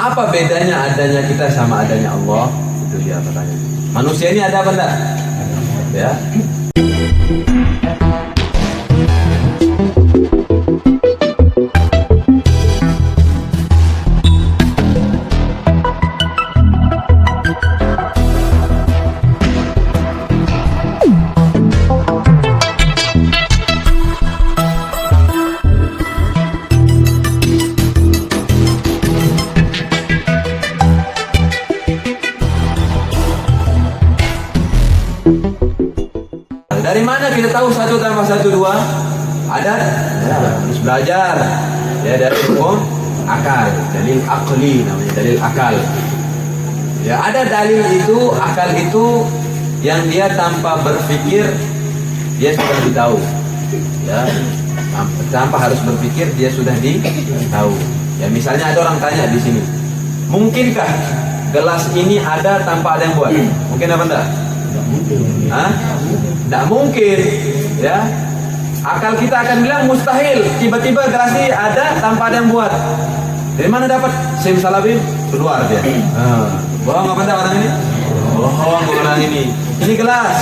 Apa bedanya adanya kita sama adanya Allah? Itu dia pertanyaan. Manusia ini ada apa enggak? Ya. Dari mana kita tahu 1 tambah 1 2? Ada? Ya, harus belajar. Ya, dari hukum akal, dalil akli namanya, dalil akal. Ya, ada dalil itu, akal itu yang dia tanpa berpikir dia sudah ditahu. Ya, tanpa harus berpikir dia sudah ditahu. Ya, misalnya ada orang tanya di sini, mungkinkah gelas ini ada tanpa ada yang buat? Mungkin apa enggak? Hah? Tidak mungkin, ya. Akal kita akan bilang mustahil. Tiba-tiba gelas ini ada tanpa ada yang buat. Dari mana dapat? Simsalabim keluar dia. Bohong apa enggak orang ini? Bohong orang ini. Ini gelas,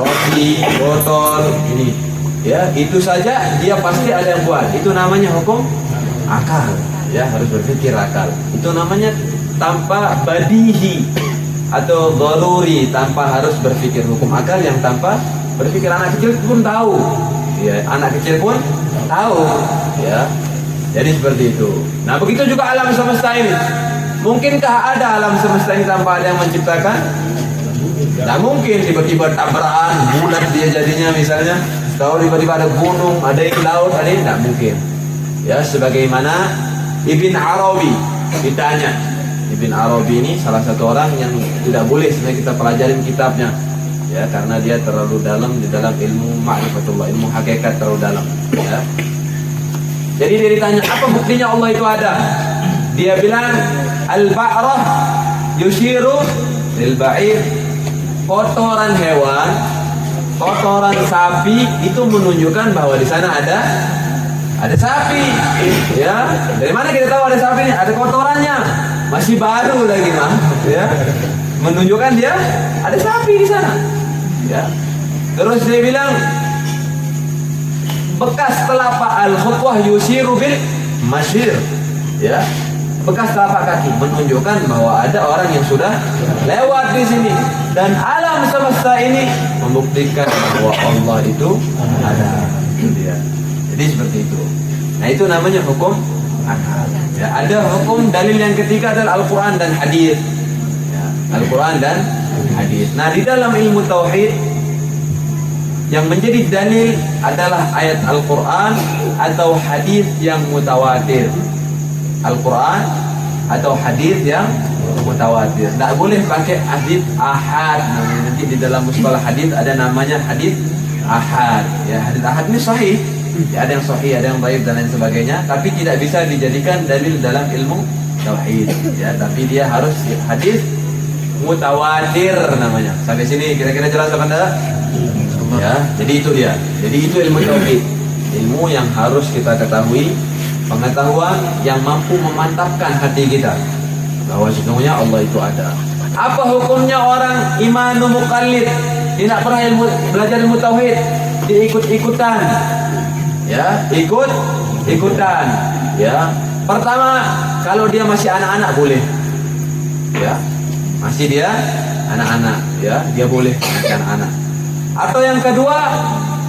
roti, botol, ini. Ya, itu saja dia pasti ada yang buat. Itu namanya hukum akal. Ya, harus berpikir akal. Itu namanya tanpa badihi atau daruri, tanpa harus berpikir. Hukum akal yang tanpa berpikir. Anak kecil pun tahu, ya, anak kecil pun tahu, ya. Jadi seperti itu. Nah, begitu juga alam semesta ini. Mungkinkah ada alam semesta ini tanpa ada yang menciptakan? Tidak mungkin. Tiba-tiba tabrakan bulat dia jadinya misalnya. Tahu tiba-tiba ada gunung, ada yang laut, ada yang tidak mungkin. Ya, sebagaimana Ibn Arabi ditanya. Ibn Arabi ini salah satu orang yang tidak boleh sebenarnya kita pelajarin kitabnya. Ya, karena dia terlalu dalam di dalam ilmu ma'rifatullah, ilmu hakikat terlalu dalam, ya. Jadi dia ditanya, apa buktinya Allah itu ada? Dia bilang, al-ba'rah yushiru lil ba'ir. Kotoran hewan, kotoran sapi itu menunjukkan bahwa di sana ada sapi. Ya, dari mana kita tahu ada sapi ini? Ada kotorannya. Masih baru lagi, mah, ya. Menunjukkan dia ada sapi di sana. Ya. Terus dia bilang bekas telapak al-khutwah yushiru bil masyir. Ya. Bekas telapak kaki menunjukkan bahwa ada orang yang sudah lewat di sini, dan alam semesta ini membuktikan bahwa Allah itu ada. Ya. Jadi seperti itu. Nah, itu namanya hukum akal. Ya, ada hukum dalil yang ketiga adalah Al-Quran dan hadis. Ya, Al-Quran dan hadis. Nah, di dalam ilmu tauhid yang menjadi dalil adalah ayat Al-Quran atau hadis yang mutawatir. Al-Quran atau hadis yang mutawatir. Tidak boleh pakai hadis ahad. Nanti di dalam mustalah hadis ada namanya hadis ahad. Ya, hadis ahad ini sahih. Ya, ada yang sahih, ada yang dhaif dan lain sebagainya, tapi tidak bisa dijadikan dalil dalam ilmu tauhid. Ya, tapi dia harus hadis mutawatir namanya. Sampai sini kira-kira jelas apa enggak? Ya, jadi itu dia. Jadi itu ilmu tauhid. Ilmu yang harus kita ketahui, pengetahuan yang mampu memantapkan hati kita bahwa sesungguhnya Allah itu ada. Apa hukumnya orang imanu muqallid? Tidak pernah belajar ilmu tauhid, diikut-ikutan. Ya, ikut-ikutan. Ya. Pertama, kalau dia masih anak-anak boleh. Ya. Masih dia anak-anak, ya, dia boleh masih anak-anak. Atau yang kedua,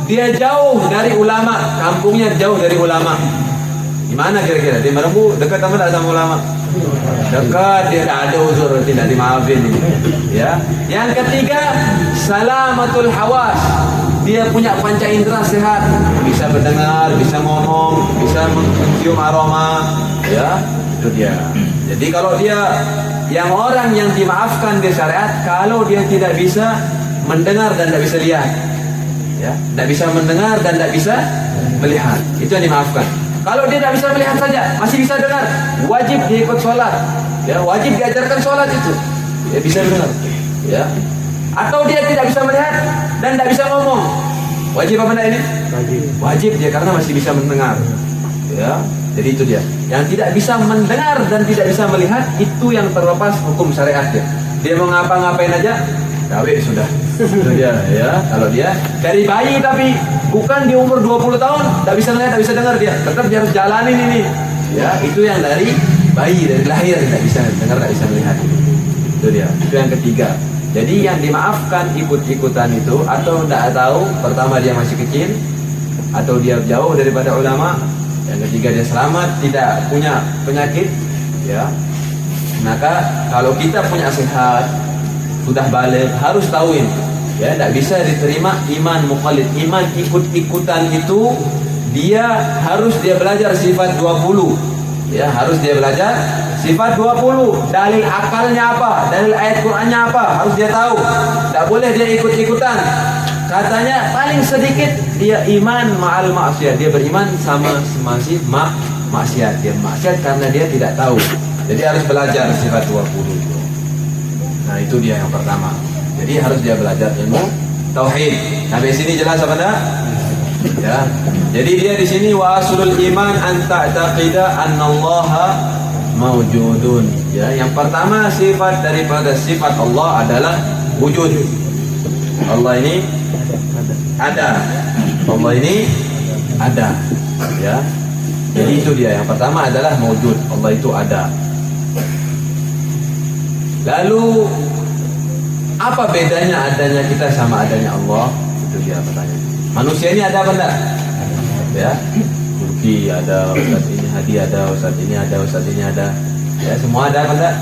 dia jauh dari ulama, kampungnya jauh dari ulama. Di mana kira-kira? Di Marembu, dekat sama sama ulama? Dekat, dia tidak ada uzur, tidak dimaafin ini. Ya. Yang ketiga, salamatul hawas. Dia punya panca indera sehat, bisa mendengar, bisa ngomong, bisa mencium aroma, ya, itu dia. Jadi kalau dia yang orang yang dimaafkan di syariat, kalau dia tidak bisa mendengar dan tidak bisa lihat, ya, tidak bisa mendengar dan tidak bisa melihat, itu yang dimaafkan. Kalau dia tidak bisa melihat saja, masih bisa dengar, wajib dia ikut sholat, ya, wajib diajarkan sholat itu, ya, bisa dengar, ya. Atau dia tidak bisa melihat dan tidak bisa ngomong, wajib apa enggak ini? Wajib dia karena masih bisa mendengar. Ya, jadi itu dia. yang tidak bisa mendengar dan tidak bisa melihat, itu yang terlepas hukum syariat dia. Dia mau ngapa-ngapain aja, gawe sudah. Itu dia ya. Kalau dia dari bayi tapi bukan di umur 20 tahun, tidak bisa melihat, tidak bisa dengar, dia tetap dia harus jalanin ini. Ya, itu yang dari bayi, dari lahir tidak bisa dengar, tidak bisa melihat. Itu dia. Itu yang ketiga. Jadi yang dimaafkan ikut-ikutan itu atau tidak tahu, pertama dia masih kecil, atau dia jauh daripada ulama. Yang ketiga dia selamat, tidak punya penyakit, ya. Maka kalau kita punya sehat, sudah balik, harus tahu ini, ya. Tidak bisa diterima iman muqallid, iman ikut-ikutan itu. Dia harus dia belajar sifat 20, ya. Harus dia belajar sifat 20. Dalil akalnya apa, dalil ayat Qur'annya apa, harus dia tahu. Tidak boleh dia ikut-ikutan. Katanya paling sedikit dia iman ma'al maksiat, dia beriman sama masih maksiat, dia maksiat karena dia tidak tahu. Jadi harus belajar sifat 20 itu. Nah, itu dia yang pertama. Jadi harus dia belajar ilmu tauhid. Sampai sini jelas apa enggak? Ya. Jadi dia di sini wa aslul iman an ta'taqida annallaha mawjudun. Ya, yang pertama sifat daripada sifat Allah adalah wujud. Allah ini ada. Allah ini ada. Ya. Jadi itu dia. Yang pertama adalah mawjud. Allah itu ada. Lalu apa bedanya adanya kita sama adanya Allah? Itu dia pertanyaan. Manusia ini ada apa enggak? Ya. Turki ada, Ustaz ini Hadi ada, Ustaz ini ada, Ustaz ini ada. Ya, semua ada apa enggak?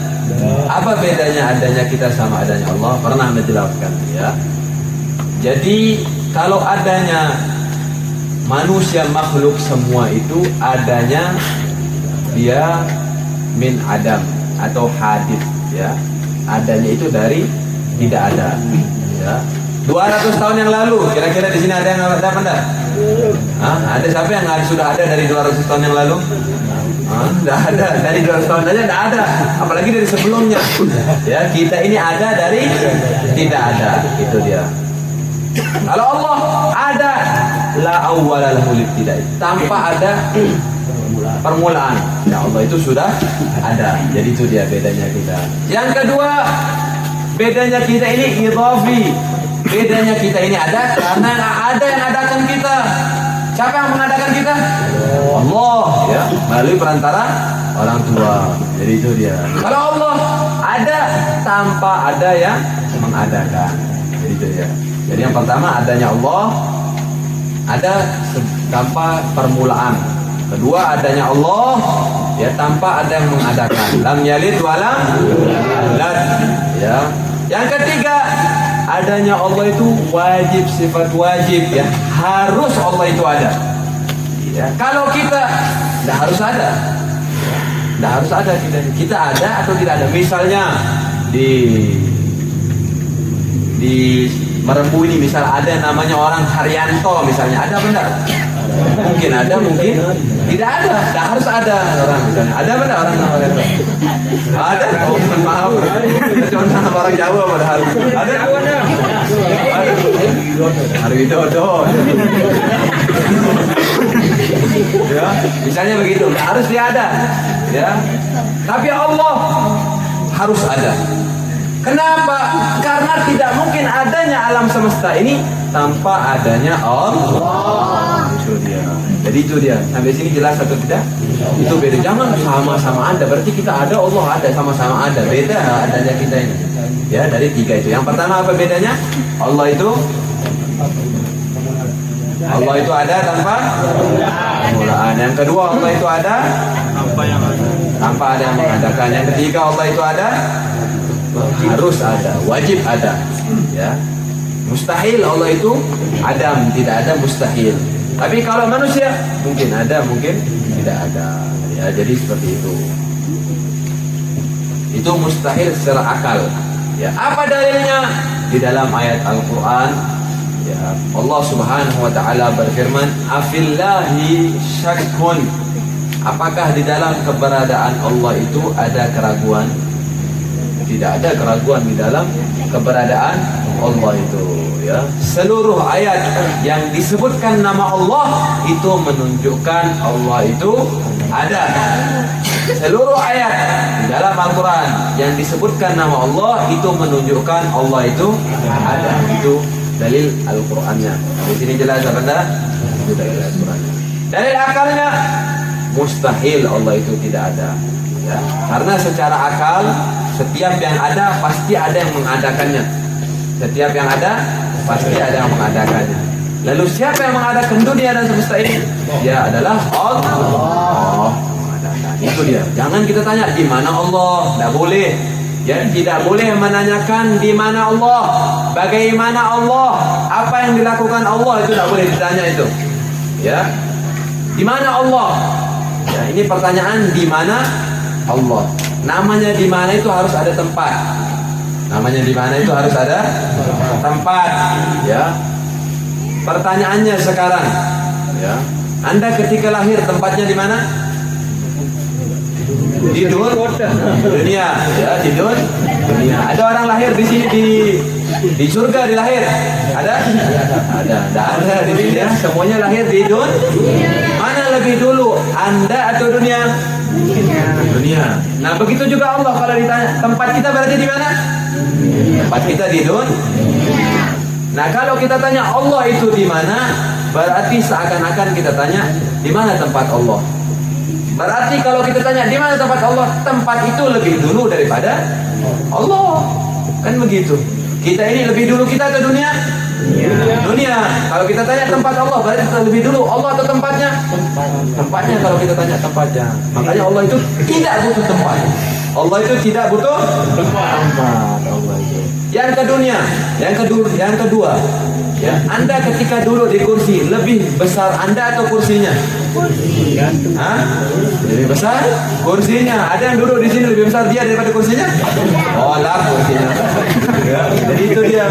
Apa bedanya adanya kita sama adanya Allah? Pernah menjelaskan, ya. Jadi kalau adanya manusia makhluk semua itu adanya dia min adam atau hadith, ya. Adanya itu dari tidak ada, ya. 200 tahun yang lalu kira-kira di sini ada yang ada apa enggak? Ada siapa yang sudah ada dari 200 tahun yang lalu? Tidak ada. Dari 200 tahun aja tidak ada, apalagi dari sebelumnya. Ya, kita ini ada dari tidak ada. Itu dia. Kalau Allah ada, la awwala lahu libtidai, tanpa ada permulaan. Ya, Allah itu sudah ada. Jadi itu dia bedanya kita. Yang kedua, bedanya kita ini idhafi. Bedanya kita ini ada karena ada yang adakan kita. Siapa yang mengadakan kita? Allah, ya, melalui perantara orang tua. Jadi itu dia. Kalau Allah ada tanpa ada yang mengadakan. Jadi itu dia. Jadi yang pertama adanya Allah ada tanpa permulaan. Kedua adanya Allah ya tanpa ada yang mengadakan. Lam yalid wa lam yulad. Ya. Yang ketiga adanya Allah itu wajib, sifat wajib, ya. Harus Allah itu ada. Ya. Kalau kita tidak harus ada. Tidak harus ada kita ada atau tidak ada. Misalnya di Merembu ini misal ada namanya orang Haryanto misalnya, ada benar? Mungkin ada, mungkin tidak ada. Tidak harus ada orang misalnya. Ada benar orang Haryanto? Ada. Oh, maaf. Cuma nama orang Jawa padahal. Ada. Harwidodo. Ya, misalnya begitu. Tidak harus dia ada. Ya. Tapi Allah harus ada. Kenapa? Karena tidak mungkin adanya alam semesta ini tanpa adanya Allah. Itu dia. Jadi itu dia. Sampai sini jelas atau tidak? Itu beda. Jangan sama-sama ada. Berarti kita ada, Allah ada, sama-sama ada. Beda adanya kita ini. Ya, dari tiga itu. Yang pertama apa bedanya? Allah itu ada tanpa permulaan. Yang kedua Allah itu ada tanpa ada yang mengadakan. Yang ketiga Allah itu ada harus ada, wajib ada, ya. Mustahil Allah itu adam, tidak ada mustahil. Tapi kalau manusia mungkin ada, mungkin tidak ada. Ya, jadi seperti itu. Itu mustahil secara akal. Ya, apa dalilnya? Di dalam ayat Al-Qur'an, ya, Allah Subhanahu wa taala berfirman, "Afillahi syakkun." Apakah di dalam keberadaan Allah itu ada keraguan? Tidak ada keraguan di dalam keberadaan Allah itu, ya. Seluruh ayat yang disebutkan nama Allah itu menunjukkan Allah itu Ada. Seluruh ayat di dalam Al-Quran yang disebutkan nama Allah itu menunjukkan Allah itu ada. Itu dalil Al-Qurannya. Di sini jelas apa anda? Itu dalil Al-Qurannya. Dalil akalnya mustahil Allah itu tidak ada. Ya. Karena secara akal setiap yang ada pasti ada yang mengadakannya. Setiap yang ada pasti ada yang mengadakannya. Lalu siapa yang mengadakan dunia dan semesta ini? Dia adalah Allah. Itu dia. Jangan kita tanya di mana Allah, tidak boleh. Ya, tidak boleh menanyakan di mana Allah, bagaimana Allah, apa yang dilakukan Allah, itu tidak boleh ditanya itu. Ya, di mana Allah? Ya, ini pertanyaan di mana Allah. Namanya di mana itu harus ada tempat. Namanya di mana itu harus ada tempat. Ya. Pertanyaannya sekarang, ya, Anda ketika lahir tempatnya di mana? Di dunia, ya, di dunia. Ada orang lahir di sini di surga di lahir? Ada? Ada. Tidak ada di dunia. Semuanya lahir di dunia. Mana lebih dulu, Anda atau dunia? Dunia. Nah, begitu juga Allah kalau ditanya tempat kita berarti di mana? Tempat kita di dunia. Nah, kalau kita tanya Allah itu di mana, berarti seakan-akan kita tanya di mana tempat Allah. Berarti kalau kita tanya di mana tempat Allah, tempat itu lebih dulu daripada Allah. Kan begitu. Kita ini lebih dulu kita atau dunia? Dunia. Kalau kita tanya tempat Allah, berarti kita lebih dulu Allah atau tempatnya? Tempatnya kalau kita tanya tempatnya. Makanya Allah itu tidak butuh tempat. Allah itu tidak butuh tempat. Allah itu. Yang ke dunia, yang kedua, ya, Anda ketika duduk di kursi lebih besar Anda atau kursinya? Hah? Lebih besar kursinya. Ada yang duduk di sini lebih besar dia daripada kursinya? Oh lah kursinya. Ya, jadi itu dia.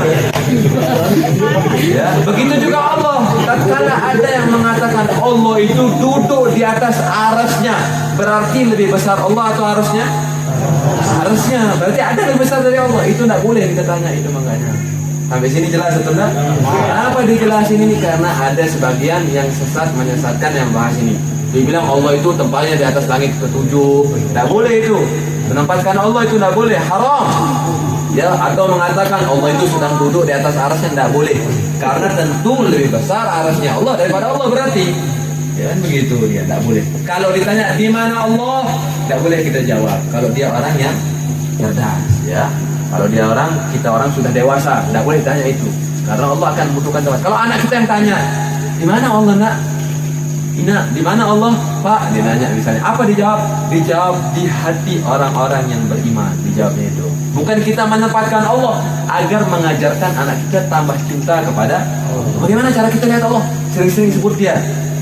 Ya, begitu juga Allah. Tatkala ada yang mengatakan Allah itu duduk di atas arasnya, berarti lebih besar Allah atau arasnya? Harusnya, berarti ada yang besar dari Allah. Itu tidak boleh kita tanya itu makanya. Sampai sini jelas atau enggak? Kenapa dijelasin ini? Karena ada sebagian yang sesat menyesatkan yang bahas ini. Dia bilang Allah itu tempatnya di atas langit ketujuh. Tidak boleh itu. Menempatkan Allah itu tidak boleh, haram. Ya, atau mengatakan Allah itu sedang duduk di atas arasnya, tidak boleh. Karena tentu lebih besar arasnya Allah daripada Allah berarti. Ya kan begitu dia, tidak boleh. Kalau ditanya di mana Allah, tidak boleh kita jawab. Kalau dia orang yang cerdas, ya. Kalau dia kita orang sudah dewasa, tidak boleh tanya itu. Karena Allah akan membutuhkan tempat. Kalau anak kita yang tanya, di mana Allah nak? Ina, di mana Allah? Pak, dia nanya misalnya. Apa dijawab? Dijawab di hati orang-orang yang beriman. Dijawabnya itu. Bukan kita menempatkan Allah agar mengajarkan anak kita tambah cinta kepada Allah. Bagaimana cara kita lihat Allah? Sering-sering sebut dia.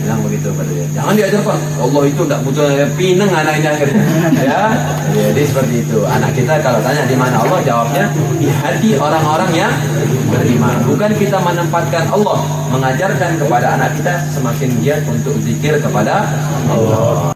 Bilang begitu pada dia. Jangan diajarkan Allah itu tidak butuh pineng anaknya akhirnya. Ya, jadi seperti itu. Anak kita kalau tanya di mana Allah, jawabnya di hati orang-orang yang beriman. Bukan kita menempatkan Allah, mengajarkan kepada anak kita semakin giat untuk zikir kepada Allah.